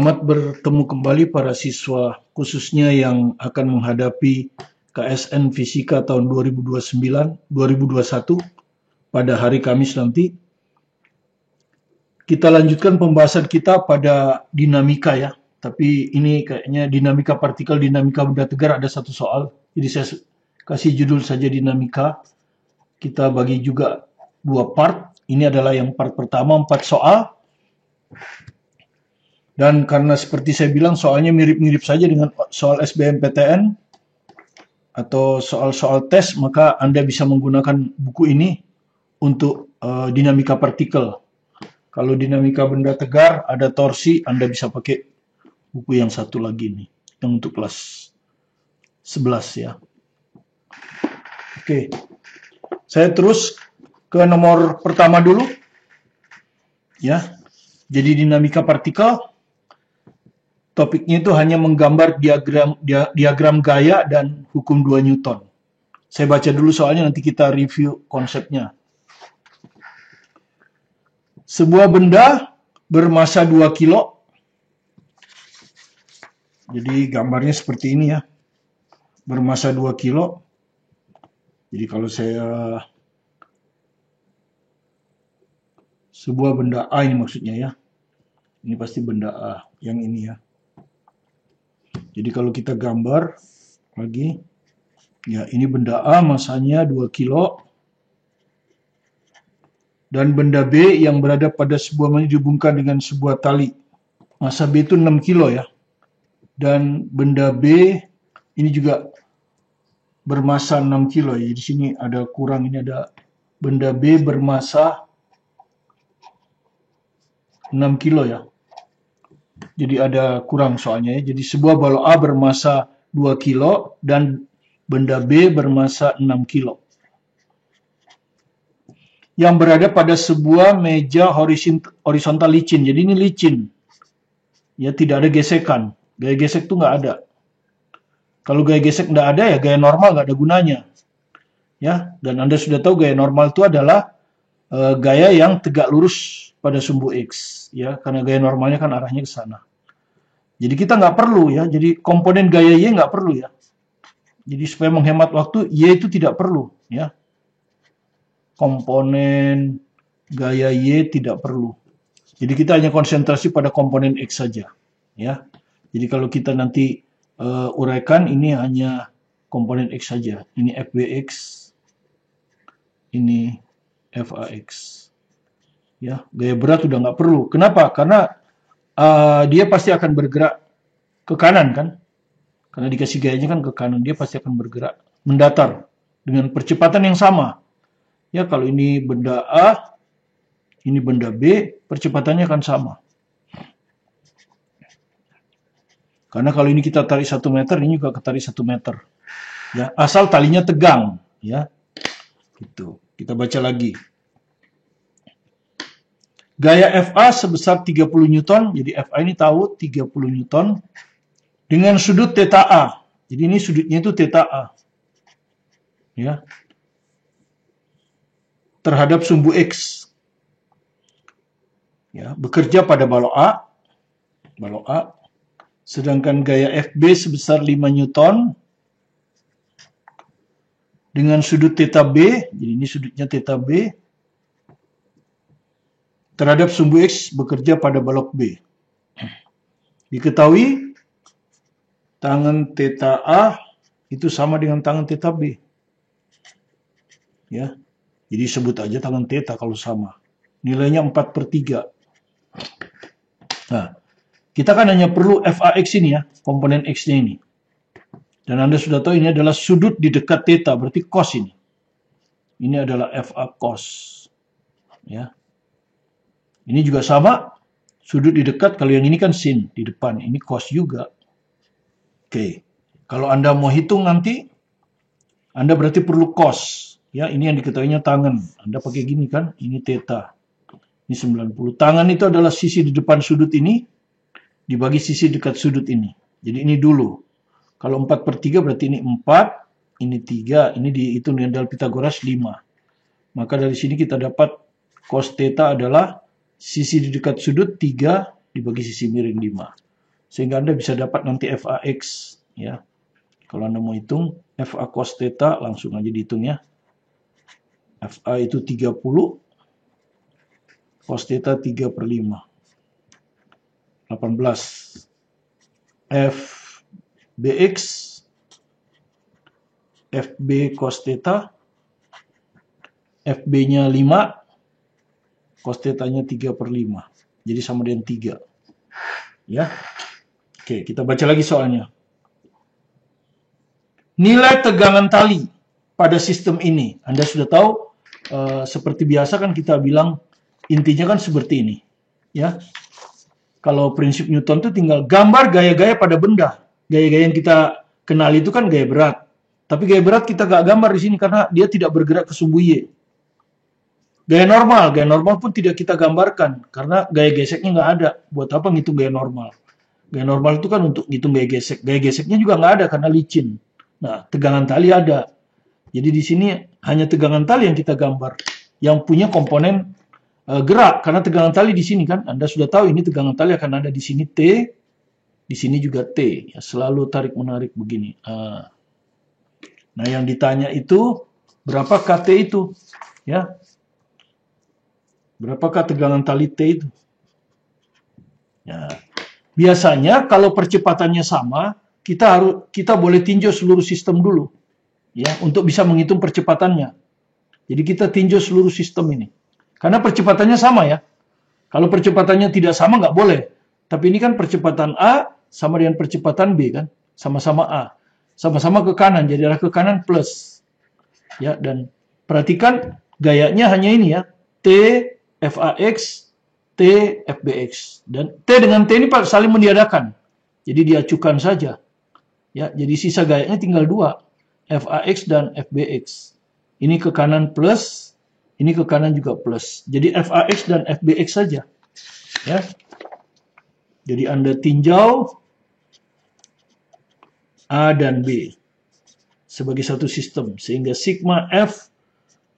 Selamat bertemu kembali para siswa, khususnya yang akan menghadapi KSN Fisika tahun 2029-2021 pada hari Kamis nanti. Kita lanjutkan pembahasan kita pada dinamika ya, tapi ini kayaknya dinamika partikel, dinamika benda tegar ada satu soal. Jadi saya kasih judul saja dinamika. Kita bagi juga dua part. Ini adalah yang part pertama, 4 soal. Dan karena seperti saya bilang soalnya mirip-mirip saja dengan soal SBMPTN atau soal-soal tes, maka Anda bisa menggunakan buku ini untuk dinamika partikel. Kalau dinamika benda tegar, ada torsi, Anda bisa pakai buku yang satu lagi nih, yang untuk kelas 11 ya. Oke, saya terus ke nomor pertama dulu. Ya, jadi dinamika partikel. Topiknya itu hanya menggambar diagram gaya dan hukum 2 Newton. Saya baca dulu soalnya, nanti kita review konsepnya. Sebuah benda bermasa 2 kilo. Jadi gambarnya seperti ini ya. Bermasa 2 kilo. Jadi kalau saya... Sebuah benda A ini maksudnya ya. Ini pasti benda A. Yang ini ya. Jadi kalau kita gambar lagi, ya ini benda A masanya 2 kilo. Dan benda B yang berada pada sebuah mani dihubungkan dengan sebuah tali. Masa B itu 6 kilo ya. Dan benda B ini juga bermasa 6 kilo ya. Di sini ada kurang, ini ada benda B bermasa 6 kilo ya. Jadi ada kurang soalnya ya. Jadi sebuah balok A bermasa 2 kilo dan benda B bermasa 6 kilo. Yang berada pada sebuah meja horizontal licin. Jadi ini licin. Ya, tidak ada gesekan. Gaya gesek itu nggak ada. Kalau gaya gesek nggak ada, ya gaya normal nggak ada gunanya. Ya, dan Anda sudah tahu gaya normal itu adalah gaya yang tegak lurus pada sumbu X. Ya, karena gaya normalnya kan arahnya ke sana. Jadi kita nggak perlu ya. Jadi komponen gaya Y nggak perlu ya. Jadi supaya menghemat waktu, Y itu tidak perlu ya. Komponen gaya Y tidak perlu. Jadi kita hanya konsentrasi pada komponen X saja. Ya. Jadi kalau kita nanti uraikan, ini hanya komponen X saja. Ini FBX, ini FAX. Ya, gaya berat sudah nggak perlu. Kenapa? Karena dia pasti akan bergerak ke kanan kan? Karena dikasih gayanya kan ke kanan, dia pasti akan bergerak mendatar dengan percepatan yang sama. Ya, kalau ini benda A, ini benda B, percepatannya akan sama. Karena kalau ini kita tarik 1 meter, ini juga ketarik 1 meter. Ya, asal talinya tegang, ya. Gitu. Kita baca lagi. Gaya FA sebesar 30 Newton, jadi FA ini tahu 30 Newton dengan sudut theta A. Jadi ini sudutnya itu theta A. Ya. Terhadap sumbu X. Ya, bekerja pada balok A. Balok A. Sedangkan gaya FB sebesar 5 Newton dengan sudut theta B. Jadi ini sudutnya theta B. Terhadap sumbu X bekerja pada balok B. Diketahui tangan theta A itu sama dengan tangan theta B. Ya. Jadi sebut aja tangan theta kalau sama. Nilainya 4/3. Nah, kita kan hanya perlu FAX ini ya, komponen X-nya ini. Dan Anda sudah tahu ini adalah sudut di dekat theta, berarti cos ini. Ini adalah FA cos. Ya. Ini juga sama, sudut di dekat, kalau yang ini kan sin di depan, ini cos juga. Oke, kalau Anda mau hitung nanti, Anda berarti perlu cos. Ya, ini yang diketahuinya tangan. Anda pakai gini kan, ini theta. Ini 90. Tangan itu adalah sisi di depan sudut ini, dibagi sisi dekat sudut ini. Jadi ini dulu. Kalau 4/3 berarti ini 4, ini 3, ini dihitung dengan dalil Pitagoras 5. Maka dari sini kita dapat cos theta adalah sisi di dekat sudut 3 dibagi sisi miring 5. Sehingga Anda bisa dapat nanti FAX, ya. Kalau Anda mau hitung FA cos theta, langsung aja dihitung ya. FA itu 30, cos theta 3/5. 18. FBX, FB cos theta, FB-nya 5, cos theta-nya 3/5. Jadi sama dengan 3. Ya. Oke, kita baca lagi soalnya. Nilai tegangan tali pada sistem ini, Anda sudah tahu, seperti biasa kan kita bilang intinya kan seperti ini, ya. Kalau prinsip Newton itu tinggal gambar gaya-gaya pada benda. Gaya-gaya yang kita kenal itu kan gaya berat. Tapi gaya berat kita nggak gambar di sini karena dia tidak bergerak ke sumbu Y. Gaya normal pun tidak kita gambarkan karena gaya geseknya nggak ada. Buat apa ngitung gaya normal? Gaya normal itu kan untuk ngitung gaya gesek. Gaya geseknya juga nggak ada karena licin. Nah, tegangan tali ada. Jadi di sini hanya tegangan tali yang kita gambar, yang punya komponen gerak. Karena tegangan tali di sini kan, Anda sudah tahu ini tegangan tali akan ada di sini T, di sini juga T. Ya, selalu tarik menarik begini. Nah, yang ditanya itu berapa KT itu? Ya, berapakah tegangan tali T itu? Ya, biasanya kalau percepatannya sama, kita boleh tinjau seluruh sistem dulu, ya, untuk bisa menghitung percepatannya. Jadi kita tinjau seluruh sistem ini, karena percepatannya sama ya. Kalau percepatannya tidak sama nggak boleh. Tapi ini kan percepatan A sama dengan percepatan B kan, sama-sama A, sama-sama ke kanan, jadi arah ke kanan plus, ya. Dan perhatikan gayanya hanya ini ya, T FAX, T FBX, dan T dengan T ini saling meniadakan, jadi diacukan saja. Ya, jadi sisa gayanya tinggal 2, FAX dan FBX. Ini ke kanan plus, ini ke kanan juga plus. Jadi FAX dan FBX saja. Ya. Jadi Anda tinjau A dan B sebagai satu sistem, sehingga sigma F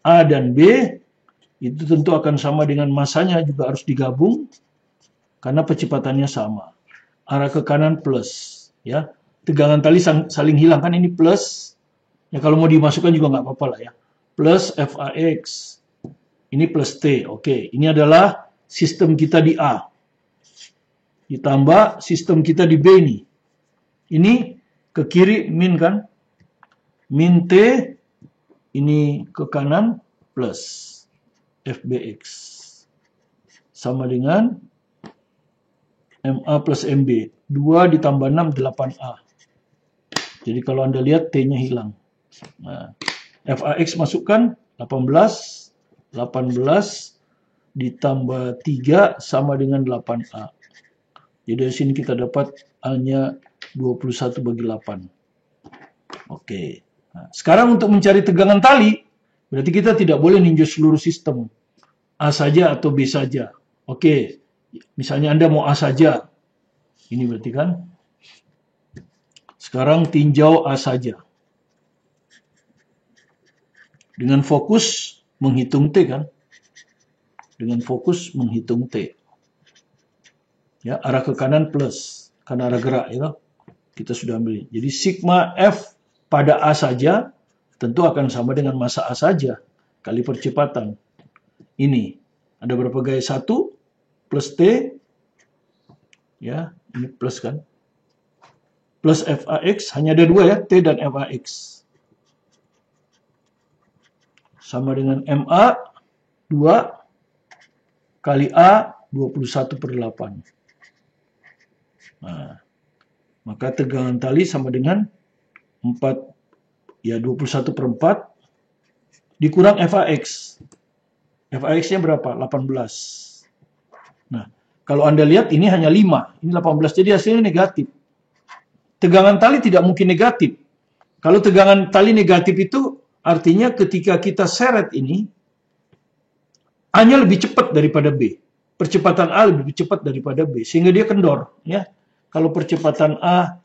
A dan B itu tentu akan sama dengan masanya juga harus digabung karena percepatannya sama. Arah ke kanan plus, ya. Tegangan tali saling hilang kan, ini plus. Ya kalau mau dimasukkan juga nggak apa-apa lah ya. Plus FAX. Ini plus T. Oke, ini adalah sistem kita di A. Ditambah sistem kita di B ini. Ini ke kiri min kan? Min T, ini ke kanan plus FBX. Sama dengan MA plus MB. 2 ditambah 6, 8A. Jadi kalau Anda lihat T-nya hilang. Nah, FAX masukkan 18 ditambah 3 sama dengan 8A. Jadi dari sini kita dapat A-nya 21 bagi 8. Oke. Nah, sekarang untuk mencari tegangan tali, berarti kita tidak boleh ninjau seluruh sistem. A saja atau B saja. Oke. Misalnya Anda mau A saja. Ini berarti kan. Sekarang tinjau A saja. Dengan fokus menghitung T kan. Dengan fokus menghitung T. Ya, arah ke kanan plus. Karena arah gerak ya. Kita sudah ambil. Jadi sigma F pada A saja tentu akan sama dengan massa A saja kali percepatan. Ini ada berapa gaya? 1 plus T. Ya, ini plus kan. Plus FAX, hanya ada 2 ya, T dan FAX. Sama dengan MA 2 kali A 21/8. Nah, maka tegangan tali sama dengan 4, ya 21/4 dikurang FAX. FAX-nya berapa? 18. Nah, kalau Anda lihat ini hanya 5, ini 18, jadi hasilnya negatif. Tegangan tali tidak mungkin negatif. Kalau tegangan tali negatif itu artinya ketika kita seret ini, A-nya lebih cepat daripada B. Percepatan A lebih cepat daripada B, sehingga dia kendor. Ya. Kalau percepatan A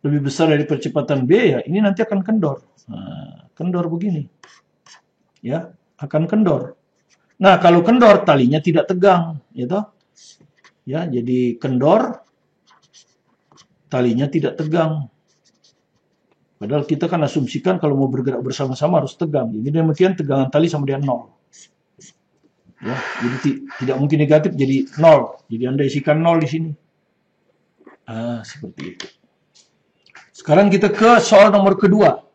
lebih besar dari percepatan B, ya ini nanti akan kendor. Nah, kendor begini. Ya, akan kendor. Nah, kalau kendor, talinya tidak tegang. Ya, jadi kendor. talinya tidak tegang. Padahal kita kan asumsikan kalau mau bergerak bersama-sama harus tegang. Jadi demikian tegangan tali sama dengan 0. Ya, jadi tidak mungkin negatif jadi 0. Jadi Anda isikan 0 di sini. Seperti itu. Sekarang kita ke soal nomor kedua.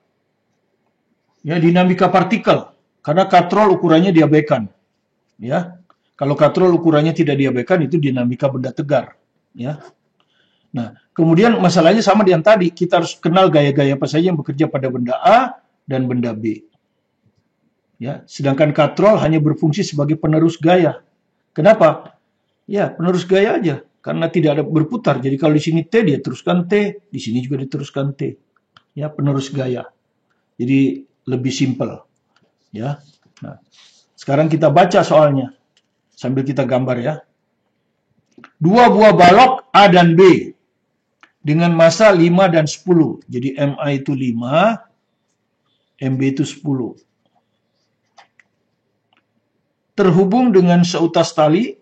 Ya, dinamika partikel. Karena katrol ukurannya diabaikan. Ya. Kalau katrol ukurannya tidak diabaikan itu dinamika benda tegar. Ya. Nah, kemudian masalahnya sama dengan tadi, kita harus kenal gaya-gaya apa saja yang bekerja pada benda A dan benda B. Ya, sedangkan katrol hanya berfungsi sebagai penerus gaya. Kenapa? Ya, penerus gaya aja, karena tidak ada berputar. Jadi kalau di sini T, dia teruskan T, di sini juga diteruskan T. Ya, penerus gaya. Jadi lebih simpel. Ya. Nah, sekarang kita baca soalnya sambil kita gambar ya. Dua buah balok A dan B dengan massa 5 dan 10. Jadi MA itu 5, MB itu 10. Terhubung dengan seutas tali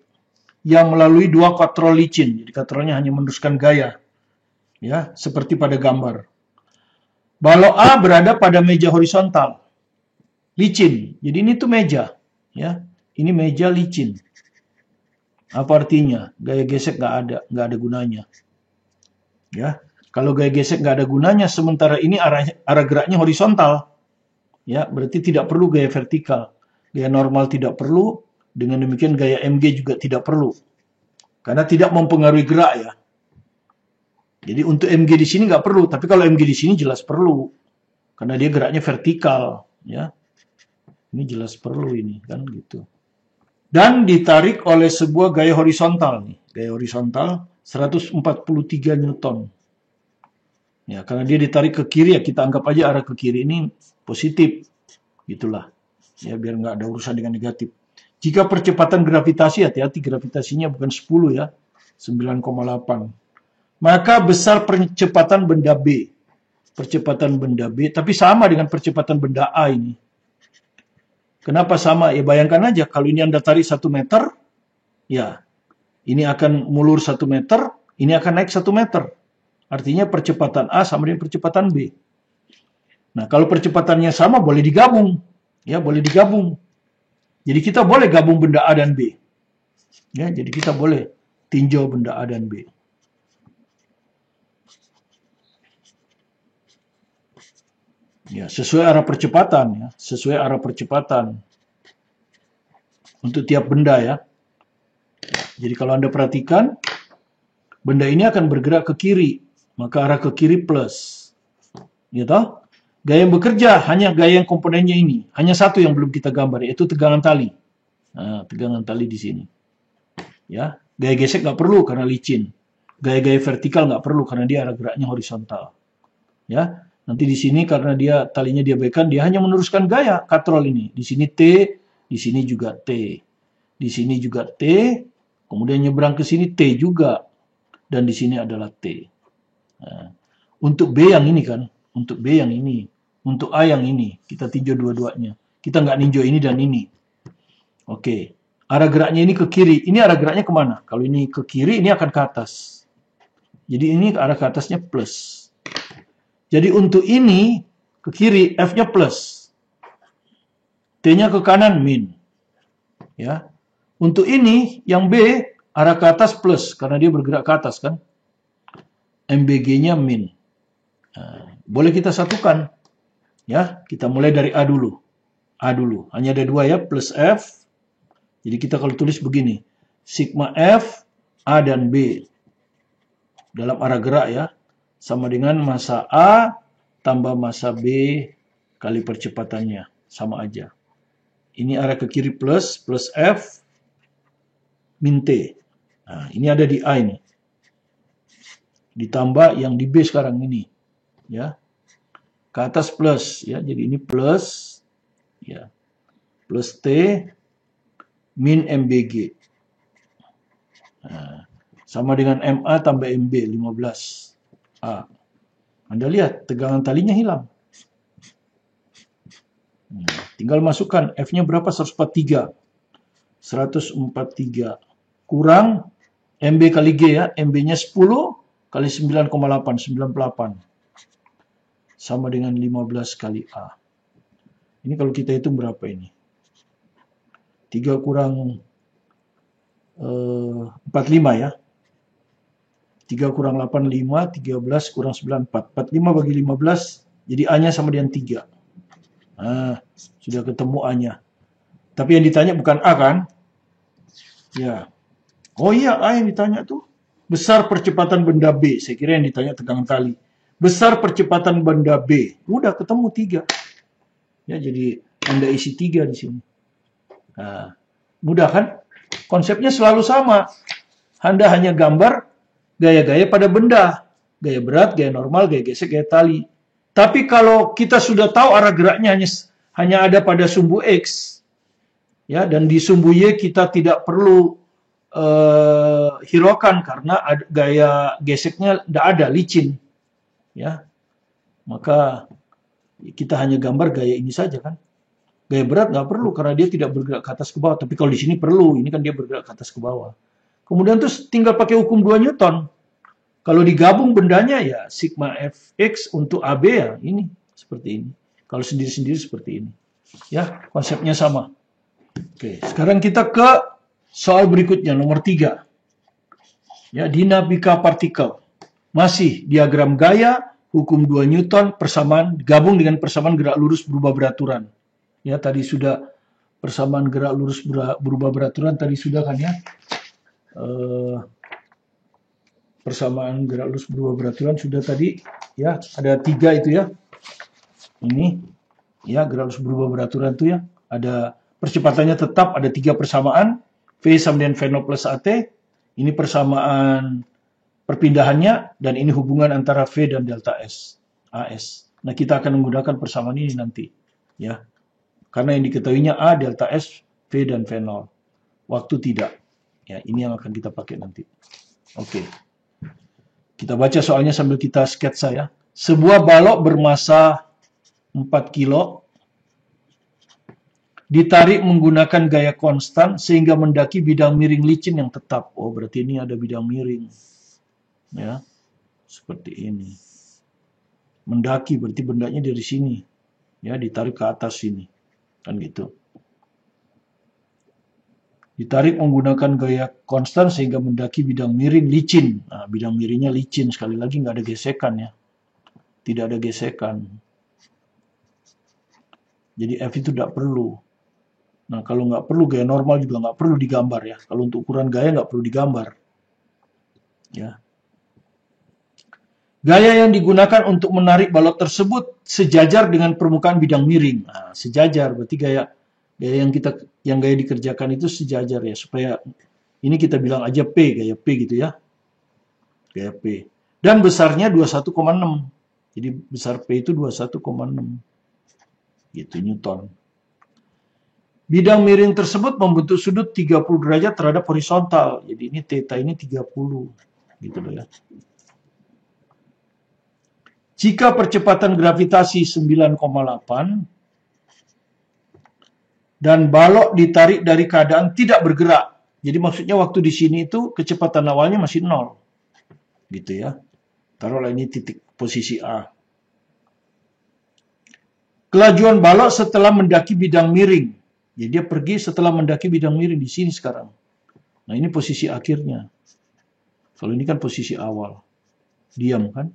yang melalui dua katrol licin. Jadi katrolnya hanya meneruskan gaya. Ya, seperti pada gambar. Balok A berada pada meja horizontal. Licin. Jadi ini tuh meja. Ya, ini meja licin. Apa artinya? Gaya gesek nggak ada gunanya. Ya, kalau gaya gesek nggak ada gunanya, sementara ini arah geraknya horizontal, ya berarti tidak perlu gaya vertikal, gaya normal tidak perlu, dengan demikian gaya MG juga tidak perlu, karena tidak mempengaruhi gerak ya. Jadi untuk MG di sini nggak perlu, tapi kalau MG di sini jelas perlu, karena dia geraknya vertikal, ya. Ini jelas perlu ini kan gitu. Dan ditarik oleh sebuah gaya horizontal nih, gaya horizontal. 143 Newton. Ya, karena dia ditarik ke kiri ya kita anggap aja arah ke kiri ini positif. Gitulah. Ya, biar nggak ada urusan dengan negatif. Jika percepatan gravitasi, hati-hati gravitasinya bukan 10 ya, 9,8. Maka besar percepatan benda B. Percepatan benda B, tapi sama dengan percepatan benda A ini. Kenapa sama? Ya bayangkan aja, kalau ini Anda tarik 1 meter, ya ini akan mulur 1 meter, ini akan naik 1 meter. Artinya percepatan A sama dengan percepatan B. Nah, kalau percepatannya sama boleh digabung. Ya, boleh digabung. Jadi kita boleh gabung benda A dan B. Ya, jadi kita boleh tinjau benda A dan B. Ya, sesuai arah percepatan ya, sesuai arah percepatan. Untuk tiap benda ya. Jadi kalau Anda perhatikan, benda ini akan bergerak ke kiri, maka arah ke kiri plus. Gitu? Gaya yang bekerja hanya gaya yang komponennya ini. Hanya satu yang belum kita gambar, yaitu tegangan tali. Nah, tegangan tali di sini. Ya, gaya gesek nggak perlu karena licin. Gaya-gaya vertikal nggak perlu karena dia arah geraknya horizontal. Ya, nanti di sini karena dia talinya diabaikan, dia hanya meneruskan gaya katrol ini. Di sini T, di sini juga T. Di sini juga T. Kemudian nyebrang ke sini T juga. Dan di sini adalah T. Nah, untuk B yang ini kan. Untuk B yang ini. Untuk A yang ini. Kita tinjau dua-duanya. Kita nggak ninjau ini dan ini. Oke. Arah geraknya ini ke kiri. Ini arah geraknya kemana? Kalau ini ke kiri, ini akan ke atas. Jadi ini arah ke atasnya plus. Jadi untuk ini ke kiri, F-nya plus. T-nya ke kanan, min. Ya. Untuk ini, yang B, arah ke atas plus, karena dia bergerak ke atas kan. MBG-nya min. Nah, boleh kita satukan. Ya, kita mulai dari A dulu. A dulu. Hanya ada 2 ya, plus F. Jadi kita kalau tulis begini. Sigma F, A dan B. Dalam arah gerak ya. Sama dengan massa A tambah massa B kali percepatannya. Sama aja. Ini arah ke kiri plus F. Min T. Nah, ini ada di A ini. Ditambah yang di B sekarang ini. Ya. Ke atas plus. Ya. Jadi ini plus. Ya. Plus T. Min MBG. Nah, sama dengan MA tambah MB. 15. A. Anda lihat. Tegangan talinya hilang. Tinggal masukkan. F-nya berapa? 143. 143. Kurang MB kali G ya, MB-nya 10, kali 9,8, 98. Sama dengan 15 kali A. Ini kalau kita hitung berapa ini? 3 kurang 45 ya. 3 kurang 8, 5, 13 kurang 9, 4. 45 bagi 15, jadi A-nya sama dengan 3. Nah, sudah ketemu A-nya. Tapi yang ditanya bukan A kan? Ya. Oh iya, A yang ditanya tuh. Besar percepatan benda B. Saya kira yang ditanya tegangan tali. Besar percepatan benda B. Udah ketemu 3. Ya, jadi Anda isi 3 di sini. Nah, mudah kan? Konsepnya selalu sama. Anda hanya gambar gaya-gaya pada benda. Gaya berat, gaya normal, gaya gesek, gaya tali. Tapi kalau kita sudah tahu arah geraknya hanya ada pada sumbu X, ya, dan di sumbu Y kita tidak perlu hiraukan karena gaya geseknya tidak ada, licin. Ya, maka kita hanya gambar gaya ini saja kan. Gaya berat nggak perlu karena dia tidak bergerak ke atas ke bawah. Tapi kalau di sini perlu, ini kan dia bergerak ke atas ke bawah. Kemudian terus tinggal pakai hukum 2 Newton. Kalau digabung bendanya ya sigma Fx untuk AB ya ini seperti ini. Kalau sendiri-sendiri seperti ini. Ya, konsepnya sama. Oke, sekarang kita ke soal berikutnya nomor 3. Ya, dinamika partikel. Masih diagram gaya, hukum 2 Newton, persamaan gabung dengan persamaan gerak lurus berubah beraturan. Ya, tadi sudah persamaan gerak lurus berubah beraturan tadi sudah kan ya. Persamaan gerak lurus berubah beraturan sudah tadi ya, ada 3 itu ya. Ini ya, gerak lurus berubah beraturan itu ya. Ada percepatannya tetap, ada 3 persamaan. V sama dengan V0 plus AT. Ini persamaan perpindahannya dan ini hubungan antara V dan delta S, AS. Nah, kita akan menggunakan persamaan ini nanti ya. Karena yang diketahuinya A, delta S, V dan V0. Waktu tidak. Ya, ini yang akan kita pakai nanti. Oke. Kita baca soalnya sambil kita sketsa ya. Sebuah balok bermasa 4 kilo ditarik menggunakan gaya konstan sehingga mendaki bidang miring licin yang tetap. Oh, berarti ini ada bidang miring. Ya. Seperti ini. Mendaki berarti bendanya dari sini. Ya, ditarik ke atas sini. Kan gitu. Ditarik menggunakan gaya konstan sehingga mendaki bidang miring licin. Nah, bidang miringnya licin. Sekali lagi nggak ada gesekan ya. Tidak ada gesekan. Jadi F itu tidak perlu. Nah, kalau nggak perlu, gaya normal juga nggak perlu digambar ya. Kalau untuk ukuran gaya nggak perlu digambar. Ya. Gaya yang digunakan untuk menarik balok tersebut sejajar dengan permukaan bidang miring. Nah, sejajar berarti gaya yang gaya dikerjakan itu sejajar ya, supaya ini kita bilang aja P, gaya P gitu ya. Gaya P. Dan besarnya 21,6. Jadi besar P itu 21,6. Gitu Newton. Bidang miring tersebut membentuk sudut 30 derajat terhadap horizontal. Jadi ini theta ini 30. Gitu loh ya. Jika percepatan gravitasi 9,8 dan balok ditarik dari keadaan tidak bergerak. Jadi maksudnya waktu di sini itu kecepatan awalnya masih 0. Gitu ya. Taruhlah ini titik posisi A. Kelajuan balok setelah mendaki bidang miring. Jadi dia pergi setelah mendaki bidang miring di sini sekarang. Nah, ini posisi akhirnya. Kalau ini kan posisi awal. Diam kan?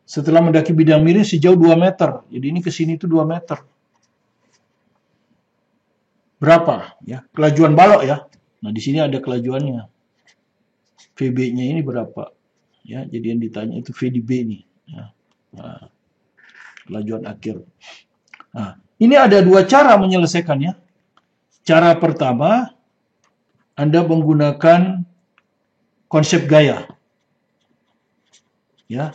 Setelah mendaki bidang miring sejauh 2 meter. Jadi ini ke sini itu 2 meter. Berapa? Ya, kelajuan balok ya. Nah, di sini ada kelajuannya. VB-nya ini berapa? Ya, jadi yang ditanya itu V di B nih. Ya. Nah, kelajuan akhir. Nah, ini ada 2 cara menyelesaikannya. Cara pertama, Anda menggunakan konsep gaya. Ya.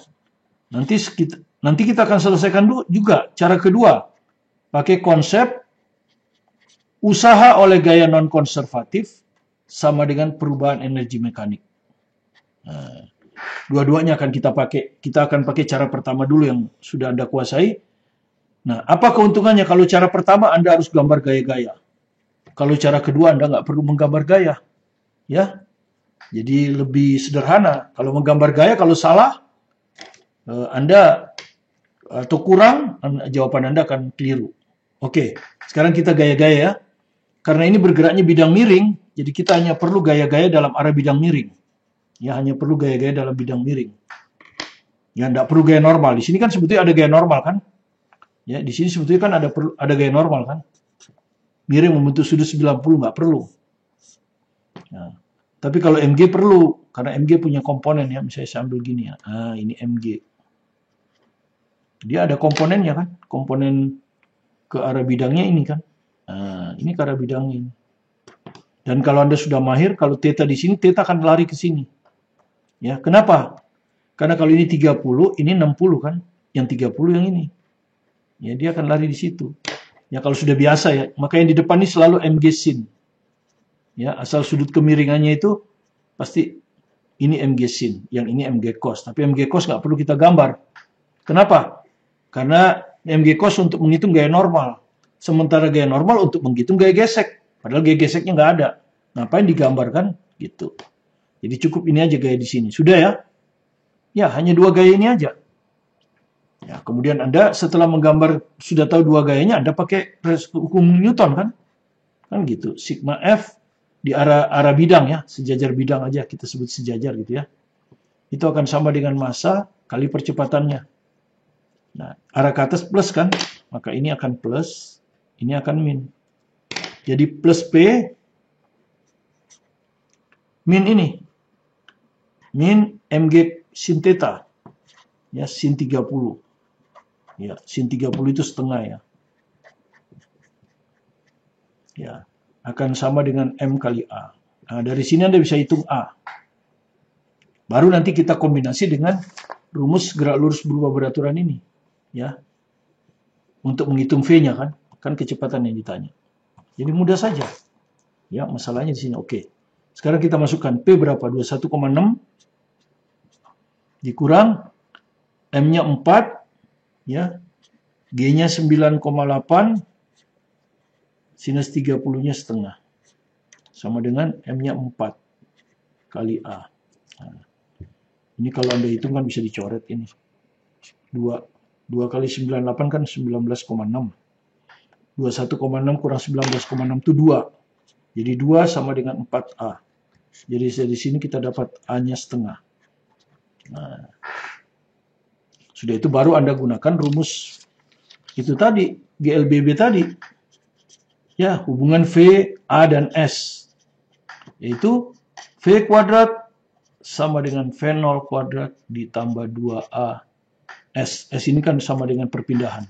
Nanti kita akan selesaikan juga cara kedua. Pakai konsep usaha oleh gaya non-konservatif sama dengan perubahan energi mekanik. Nah, dua-duanya akan kita pakai. Kita akan pakai cara pertama dulu yang sudah Anda kuasai. Nah, apa keuntungannya? Kalau cara pertama Anda harus gambar gaya-gaya. Kalau cara kedua Anda nggak perlu menggambar gaya. Ya. Jadi lebih sederhana. Kalau menggambar gaya, kalau salah, Anda atau kurang, jawaban Anda akan keliru. Oke, sekarang kita gaya-gaya ya. Karena ini bergeraknya bidang miring, jadi kita hanya perlu gaya-gaya dalam arah bidang miring. Ya, hanya perlu gaya-gaya dalam bidang miring. Ya, tidak perlu gaya normal. Di sini kan sebetulnya ada gaya normal kan? Ya, di sini sebetulnya kan ada gaya normal kan? Miring membentuk sudut 90, nggak perlu. Nah, tapi kalau MG perlu, karena MG punya komponen ya, misalnya saya ambil gini ya. Ini MG. Dia ada komponennya kan? Komponen ke arah bidangnya ini kan? Ini ke arah bidangnya ini. Dan kalau Anda sudah mahir, kalau theta di sini, theta akan lari ke sini. Ya, kenapa? Karena kalau ini 30, ini 60 kan? Yang 30 yang ini. Ya, dia akan lari di situ. Ya, kalau sudah biasa ya, maka yang di depan ini selalu MG sin. Ya, asal sudut kemiringannya itu pasti ini MG sin, yang ini MG cos. Tapi MG cos nggak perlu kita gambar. Kenapa? Karena MG cos untuk menghitung gaya normal. Sementara gaya normal untuk menghitung gaya gesek. Padahal gaya geseknya nggak ada. Ngapain digambarkan? Gitu. Jadi cukup ini aja gaya di sini. Sudah ya? Ya, hanya dua gaya ini aja. Ya, kemudian Anda setelah menggambar, sudah tahu dua gayanya, Anda pakai hukum Newton kan? Kan gitu. Sigma F di arah bidang ya, sejajar bidang aja, kita sebut sejajar gitu ya. Itu akan sama dengan massa kali percepatannya. Nah, arah ke atas plus kan, maka ini akan plus, ini akan min. Jadi plus P, min ini, min MG sin theta, ya sin 30. Ya, sin 30 itu setengah ya. Ya, akan sama dengan M kali A. Nah, dari sini Anda bisa hitung A. Baru nanti kita kombinasi dengan rumus gerak lurus berubah beraturan ini. Ya, untuk menghitung V-nya kan. Kan kecepatan yang ditanya. Jadi mudah saja. Ya, masalahnya di sini. Oke. Sekarang kita masukkan P berapa? 21,6 dikurang M-nya 4, ya. G-nya 9,8, sinus 30-nya setengah. Sama dengan M-nya 4 kali A. Nah, ini kalau Anda hitung kan bisa dicoret ini. 2 kali 98 kan 19,6. 21,6 kurang 19,6 itu 2. Jadi 2 sama dengan 4A. Jadi dari sini kita dapat A-nya setengah. Nah, sudah itu baru Anda gunakan rumus itu tadi, GLBB tadi. Ya, hubungan V, A, dan S. Yaitu V kuadrat sama dengan V0 kuadrat ditambah 2A S. S ini kan sama dengan perpindahan.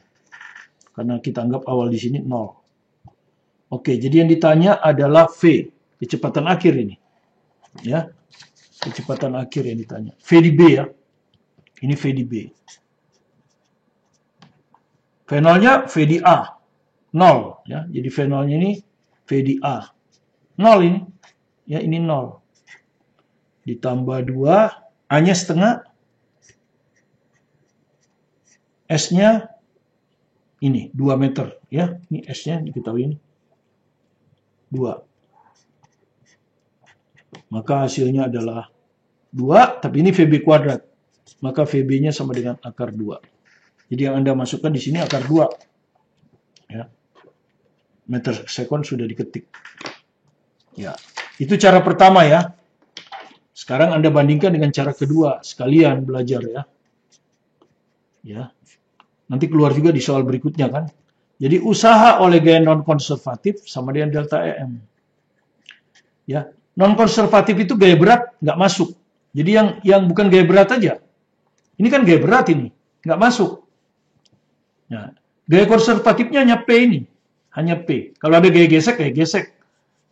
Karena kita anggap awal di sini 0. Oke, jadi yang ditanya adalah V, kecepatan akhir ini. Ya, kecepatan akhir yang ditanya. V di B ya. Ini V di B. V0-nya V di A. 0 ya. Jadi V0-nya ini V di A. 0 ini. Ya, ini 0. Ditambah 2, A-nya setengah. S-nya ini 2 meter ya. Ini S-nya diketahui ini. 2. Maka hasilnya adalah 2, tapi ini VB kuadrat. Maka VB-nya sama dengan akar 2. Jadi yang Anda masukkan di sini akar 2. Ya. Meter sekon sudah diketik. Ya. Itu cara pertama ya. Sekarang Anda bandingkan dengan cara kedua. Sekalian belajar ya. Ya. Nanti keluar juga di soal berikutnya kan. Jadi usaha oleh gaya non-konservatif sama dengan delta EM. Ya. Non-konservatif itu gaya berat nggak masuk. Jadi yang bukan gaya berat aja. Ini kan gaya berat ini. Nggak masuk. Ya. Gaya konservatifnya hanya P ini. Hanya P. Kalau ada gaya gesek, gaya gesek.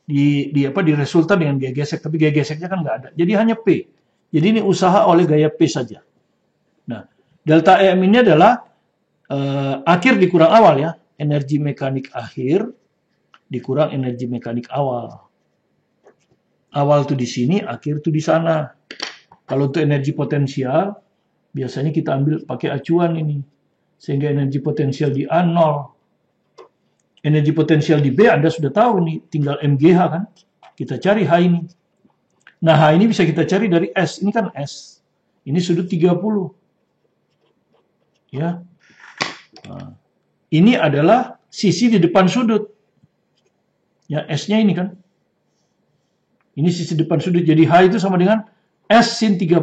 Di resultan dengan gaya gesek, tapi gaya geseknya kan nggak ada. Jadi hanya P. Jadi ini usaha oleh gaya P saja. Nah, delta EM ini adalah akhir dikurang awal ya. Energi mekanik akhir dikurang energi mekanik awal. Awal itu di sini, akhir itu di sana. Kalau untuk energi potensial, biasanya kita ambil pakai acuan ini. Sehingga energi potensial di A 0. Energi potensial di B Anda sudah tahu nih, tinggal MGH kan. Kita cari H ini. Nah, H ini bisa kita cari dari S. Ini kan S. Ini sudut 30. Ya. Nah, ini adalah sisi di depan sudut. Ya, S-nya ini kan. Ini sisi depan sudut. Jadi H itu sama dengan S sin 30.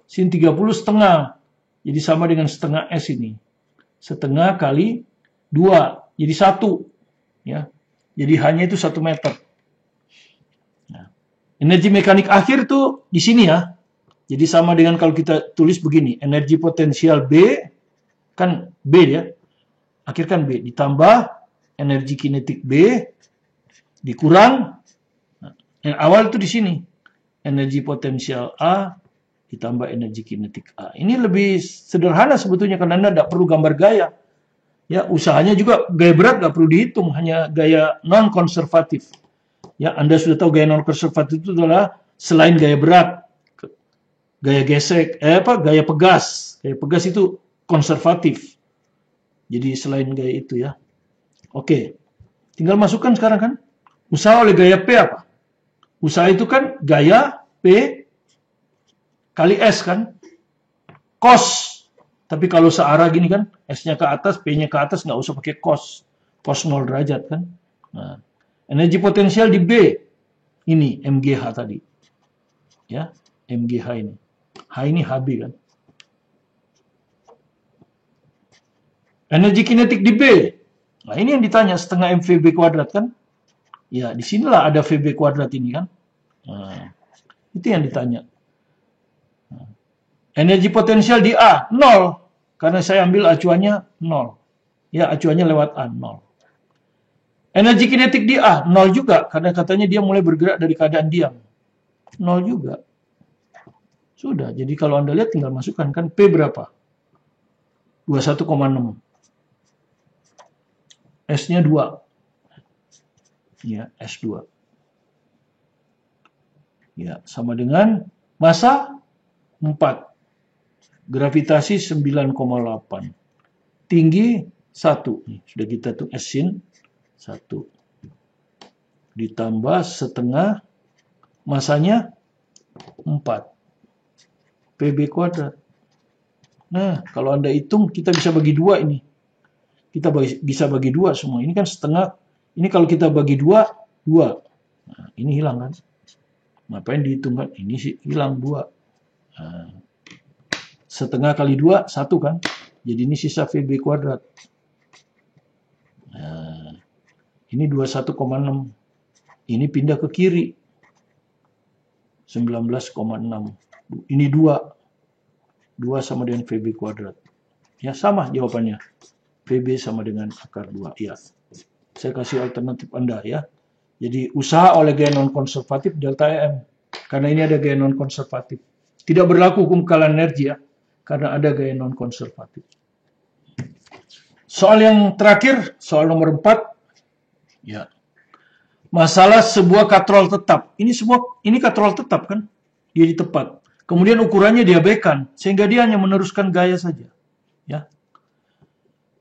Sin 30 setengah. Jadi sama dengan setengah S ini. Setengah kali 2. Jadi 1. Ya. Jadi H-nya itu 1 meter. Nah, energi mekanik akhir itu di sini ya. Jadi sama dengan kalau kita tulis begini. Energi potensial B, kan B ya. Akhir kan B. Ditambah energi kinetik B, dikurang. Nah, yang awal itu di sini. Energi potensial A, ditambah energi kinetik A. Ini lebih sederhana sebetulnya karena Anda tidak perlu gambar gaya. Ya, usahanya juga gaya berat nggak perlu dihitung, hanya gaya non-konservatif. Ya, Anda sudah tahu gaya non-konservatif itu adalah selain gaya berat, gaya gesek, gaya pegas. Gaya pegas itu konservatif. Jadi selain gaya itu ya. Oke, tinggal masukkan sekarang kan. Usaha oleh gaya P apa? Usaha itu kan gaya P kali S kan. Cos. Tapi kalau searah gini kan, S-nya ke atas, P-nya ke atas, nggak usah pakai cos. Cos 0 derajat kan. Nah, energi potensial di B. Ini MGH tadi. Ya, MGH ini. H ini HB kan. Energi kinetik di B. Nah, ini yang ditanya, setengah MVB kuadrat kan. Ya, disinilah ada VB kuadrat ini kan. Nah, itu yang ditanya. Nah, energi potensial di A, 0. Karena saya ambil acuannya 0. Ya, acuannya lewat A, 0. Energi kinetik di A, 0 juga. Karena katanya dia mulai bergerak dari keadaan diam. 0 juga. Sudah, jadi kalau Anda lihat tinggal masukkan kan P berapa? 21,6. S-nya 2. Ya, S2. Ya, sama dengan massa 4. Gravitasi 9,8. Tinggi 1. Nih, sudah kita tuh S sin 1. Ditambah setengah, masanya 4. PB kuadrat. Nah, kalau Anda hitung, kita bisa bagi 2 ini. Kita bisa bagi 2 semua. Ini kan setengah. Ini kalau kita bagi 2, 2. Nah, ini hilang kan. Ngapain dihitung kan? Ini sih hilang 2. Nah, setengah kali 2, 1 kan. Jadi ini sisa VB kuadrat. Nah, ini 21,6. Ini pindah ke kiri. 19,6. Ini 2. 2 sama dengan VB kuadrat. Ya, sama jawabannya. VB sama dengan akar 2. Ya. Saya kasih alternatif Anda ya. Jadi usaha oleh gaya non-konservatif delta EM. Karena ini ada gaya non-konservatif. Tidak berlaku hukum kekalahan energi ya. Karena ada gaya non-konservatif. Soal yang terakhir, soal nomor 4. Ya. Masalah sebuah katrol tetap. Ini katrol tetap kan? Dia di tepat. Kemudian ukurannya diabaikan. Sehingga dia hanya meneruskan gaya saja. Ya.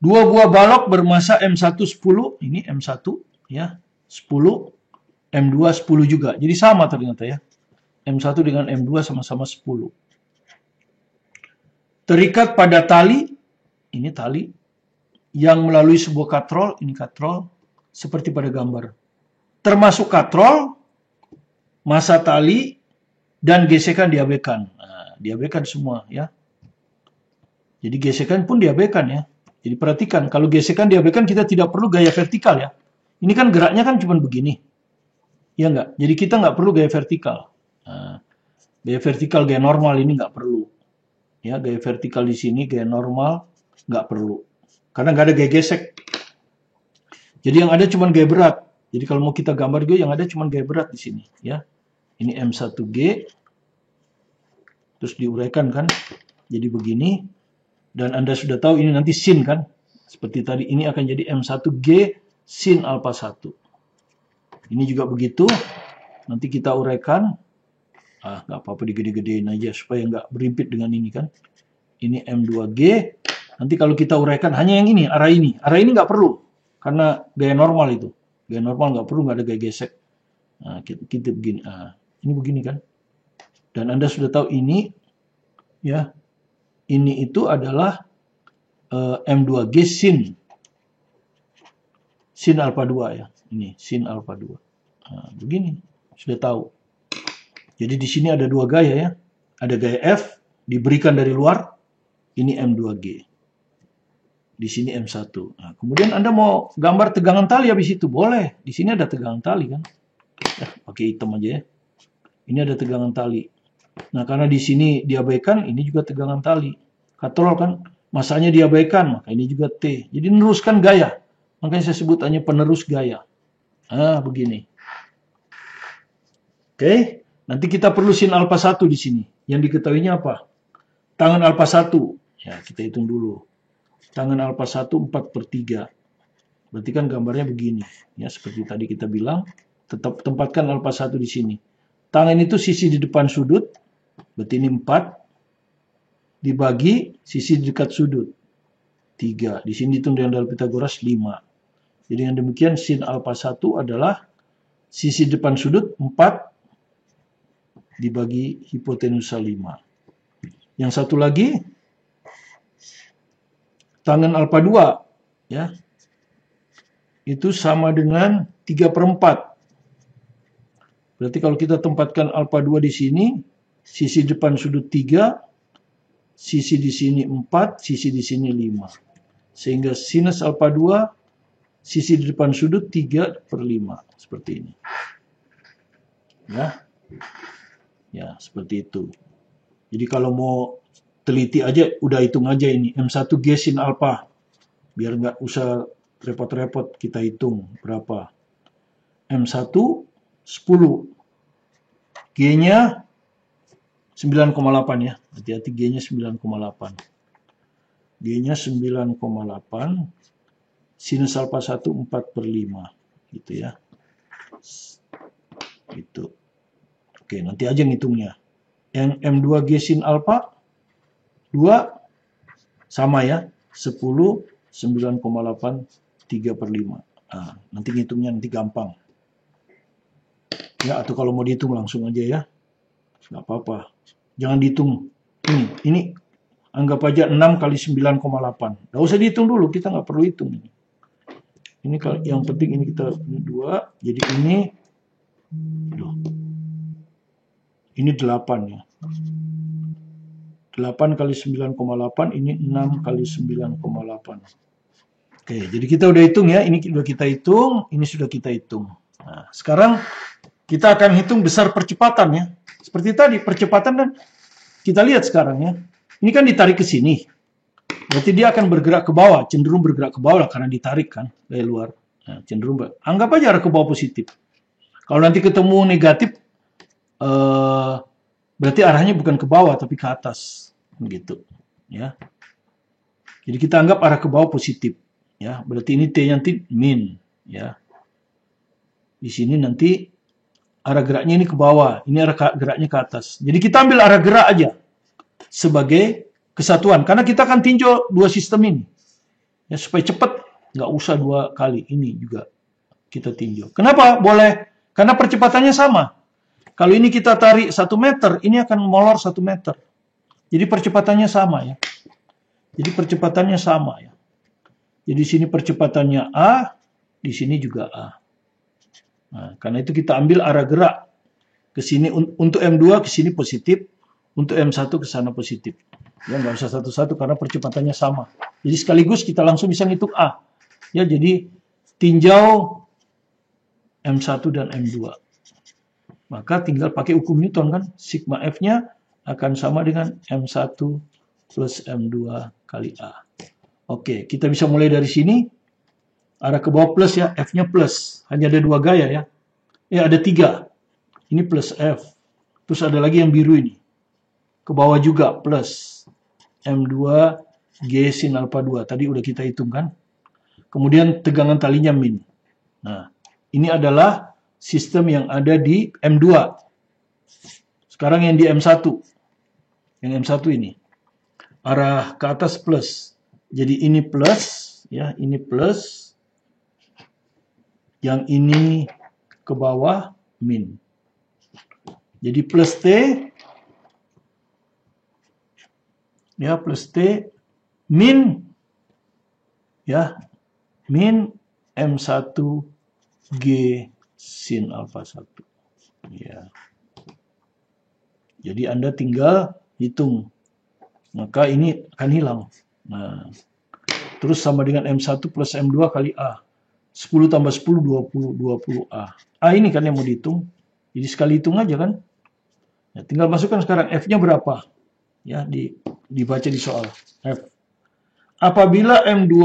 2 buah balok bermasa M1 10. Ini M1. Ya. 10. M2 10 juga. Jadi sama ternyata ya. M1 dengan M2 sama-sama 10. Terikat pada tali, ini tali, yang melalui sebuah katrol, ini katrol, seperti pada gambar. Termasuk katrol, massa tali, dan gesekan diabaikan. Nah, diabaikan semua ya. Jadi gesekan pun diabaikan ya. Jadi perhatikan, kalau gesekan diabaikan kita tidak perlu gaya vertikal ya. Ini kan geraknya kan cuma begini. Ya enggak? Jadi kita nggak perlu gaya vertikal. Nah, gaya vertikal, gaya normal ini nggak perlu. Ya, gaya vertikal di sini, gaya normal, nggak perlu. Karena nggak ada gaya gesek. Jadi yang ada cuma gaya berat. Jadi kalau mau kita gambar juga, yang ada cuma gaya berat di sini. Ya, ini M1G. Terus diuraikan kan. Jadi begini. Dan Anda sudah tahu ini nanti sin kan. Seperti tadi, ini akan jadi M1G sin alpha 1. Ini juga begitu. Nanti kita uraikan. Nggak apa-apa digede-gedein aja supaya nggak berimpit dengan ini kan. Ini M2G. Nanti kalau kita uraikan hanya yang ini, arah ini. Arah ini nggak perlu. Karena gaya normal itu. Gaya normal nggak perlu, nggak ada gaya gesek. Nah, kita begini. Ini begini kan. Dan Anda sudah tahu ini, ya, ini itu adalah M2G sin alpha 2 ya. Ini sin alpha 2. Nah, begini, sudah tahu. Jadi di sini ada dua gaya ya. Ada gaya F diberikan dari luar, ini M2G. Di sini M1. Nah, kemudian Anda mau gambar tegangan tali habis itu, boleh. Di sini ada tegangan tali kan. Pakai hitam aja ya. Ini ada tegangan tali. Nah, karena di sini diabaikan, ini juga tegangan tali. Katrol kan, masanya diabaikan, maka ini juga T. Jadi meneruskan gaya. Makanya saya sebut hanya penerus gaya. Nah, begini. Oke, nanti kita perlu sin alpha 1 di sini. Yang diketahuinya apa? Tangan alpha 1. Ya, kita hitung dulu. Tangan alpha 1 4/3. Berarti kan gambarnya begini. Ya, seperti tadi kita bilang, tetap tempatkan alpha 1 di sini. Tangan itu sisi di depan sudut, berarti ini 4, dibagi sisi di dekat sudut, 3. Di sini hitung dengan dalil Pitagoras 5. Jadi yang demikian sin alpha 1 adalah sisi depan sudut 4 dibagi hipotenusa 5. Yang satu lagi, tangan alpha 2, ya, itu sama dengan 3/4. Berarti kalau kita tempatkan alpha 2 di sini, sisi depan sudut 3, sisi di sini 4, sisi di sini 5. Sehingga sinus alpha 2, sisi di depan sudut 3/5. Seperti ini. Ya. Ya, seperti itu. Jadi kalau mau teliti aja, udah hitung aja ini. M1G sin alpha. Biar nggak usah repot-repot kita hitung berapa. M1 10. G-nya 9,8 ya. Hati-hati G-nya 9,8. G-nya 9,8. Sinus alpha 1 4/5. Gitu ya. Gitu. Oke, nanti aja ngitungnya. Yang M2G sin alpha 2 sama ya. 10, 9,8, 3/5. Nah, nanti ngitungnya nanti gampang. Ya, atau kalau mau dihitung langsung aja ya. Nggak apa-apa. Jangan dihitung. Ini anggap aja 6 kali 9,8. Nggak usah dihitung dulu, kita nggak perlu hitung ini. Ini yang penting ini kita 2, jadi ini ini 8 ya. 8 kali 9,8, ini 6 kali 9,8. Oke, jadi kita udah hitung ya, ini sudah kita hitung, ini sudah kita hitung. Nah, sekarang kita akan hitung besar percepatan ya. Seperti tadi, percepatan kan kita lihat sekarang ya. Ini kan ditarik ke sini. Berarti dia akan bergerak ke bawah, cenderung bergerak ke bawah lah karena ditarik kan dari luar. Nah, cenderung anggap aja arah ke bawah positif. Kalau nanti ketemu negatif, berarti arahnya bukan ke bawah tapi ke atas, begitu. Ya. Jadi kita anggap arah ke bawah positif. Ya, berarti ini T nanti min. Ya. Di sini nanti arah geraknya ini ke bawah, ini arah geraknya ke atas. Jadi kita ambil arah gerak aja sebagai kesatuan, karena kita akan tinjau dua sistem ini. Ya, supaya cepat, nggak usah 2 kali, ini juga kita tinjau. Kenapa? Boleh, karena percepatannya sama. Kalau ini kita tarik 1 meter, ini akan molor 1 meter. Jadi percepatannya sama ya. Jadi percepatannya sama ya. Jadi sini percepatannya A, di sini juga A. Nah, karena itu kita ambil arah gerak ke sini untuk M2 ke sini positif, untuk M1 ke sana positif. Ya, nggak usah satu-satu karena percepatannya sama. Jadi sekaligus kita langsung bisa ngitung A. Ya, jadi tinjau M1 dan M2. Maka tinggal pakai hukum Newton kan, sigma F-nya akan sama dengan M1 plus M2 kali A. Oke, kita bisa mulai dari sini. Arah ke bawah plus ya, F-nya plus. Hanya ada 2 gaya ya. Ya, ada 3. Ini plus F. Terus ada lagi yang biru ini. Ke bawah juga plus. M2 G sin alpha 2. Tadi udah kita hitung kan. Kemudian tegangan talinya min. Nah, ini adalah sistem yang ada di M2. Sekarang yang di M1. Yang M1 ini. Arah ke atas plus. Jadi ini plus. Ya, ini plus. Yang ini ke bawah min. Jadi plus T, ya plus T min, ya min M1 G sin alfa 1. Ya. Jadi Anda tinggal hitung. Maka ini akan hilang. Nah, terus sama dengan M1 plus M2 kali A. 10 tambah 10, 20, 20A. A ini kan yang mau dihitung. Jadi sekali hitung aja kan. Ya, tinggal masukkan sekarang F-nya berapa. Ya, dibaca di soal. F. Apabila M2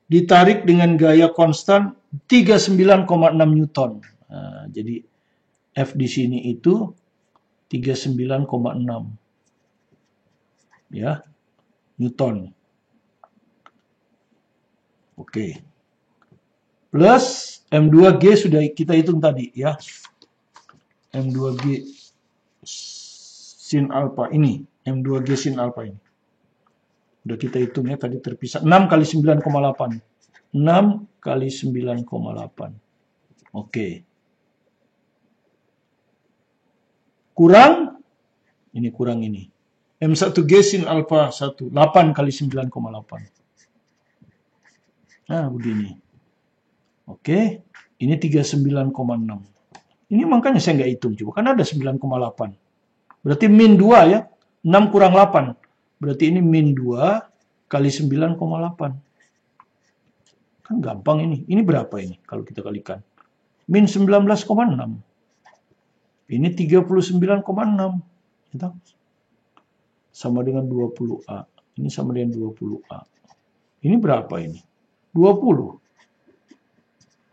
ditarik dengan gaya konstan 39,6 Newton. Nah, jadi F di sini itu 39,6 ya Newton. Oke. Plus M2G sudah kita hitung tadi ya. M2G sin alpha ini, M2G sin alpha ini. Sudah kita hitung ya, tadi terpisah. 6 kali 9,8. 6 kali 9,8. Oke. Kurang, ini kurang ini. M1G sin alpha 1. 8 kali 9,8. Nah, begini. Oke. Ini 39,6. Ini makanya saya nggak hitung. Coba, kan ada 9,8. Berarti min 2 ya. 6 kurang 8. Berarti ini min 2 kali 9,8. Kan gampang ini. Ini berapa ini kalau kita kalikan? Min 19,6. Ini 39,6. Gitu. Sama dengan 20A. Ini sama dengan 20A. Ini berapa ini? 20.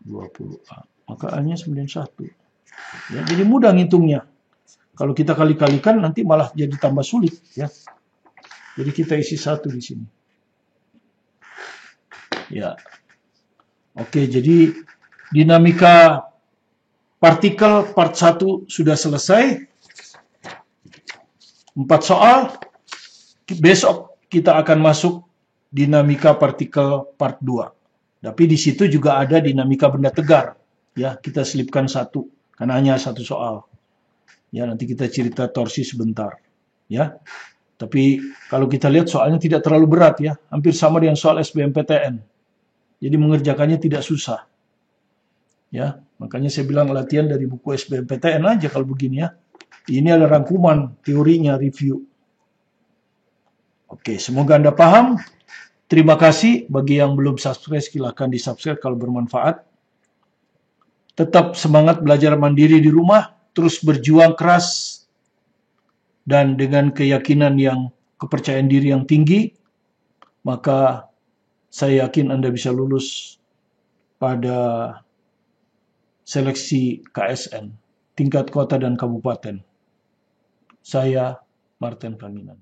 20A. Maka A-nya 91. Ya, jadi mudah ngitungnya. Kalau kita kali-kalikan nanti malah jadi tambah sulit ya. Jadi kita isi 1 di sini. Ya. Oke, jadi dinamika partikel part 1 sudah selesai. 4 soal. Besok kita akan masuk dinamika partikel part 2. Tapi di situ juga ada dinamika benda tegar. Ya, kita selipkan 1 karena hanya 1 soal. Ya, nanti kita cerita torsi sebentar. Ya. Tapi kalau kita lihat soalnya tidak terlalu berat ya, hampir sama dengan soal SBMPTN. Jadi mengerjakannya tidak susah. Ya, makanya saya bilang latihan dari buku SBMPTN aja kalau begini ya. Ini adalah rangkuman teorinya, review. Oke, semoga Anda paham. Terima kasih bagi yang belum subscribe, silakan di-subscribe kalau bermanfaat. Tetap semangat belajar mandiri di rumah, terus berjuang keras dan dengan keyakinan yang kepercayaan diri yang tinggi, maka saya yakin Anda bisa lulus pada seleksi KSN, tingkat kota dan kabupaten. Saya Martin Kaminan.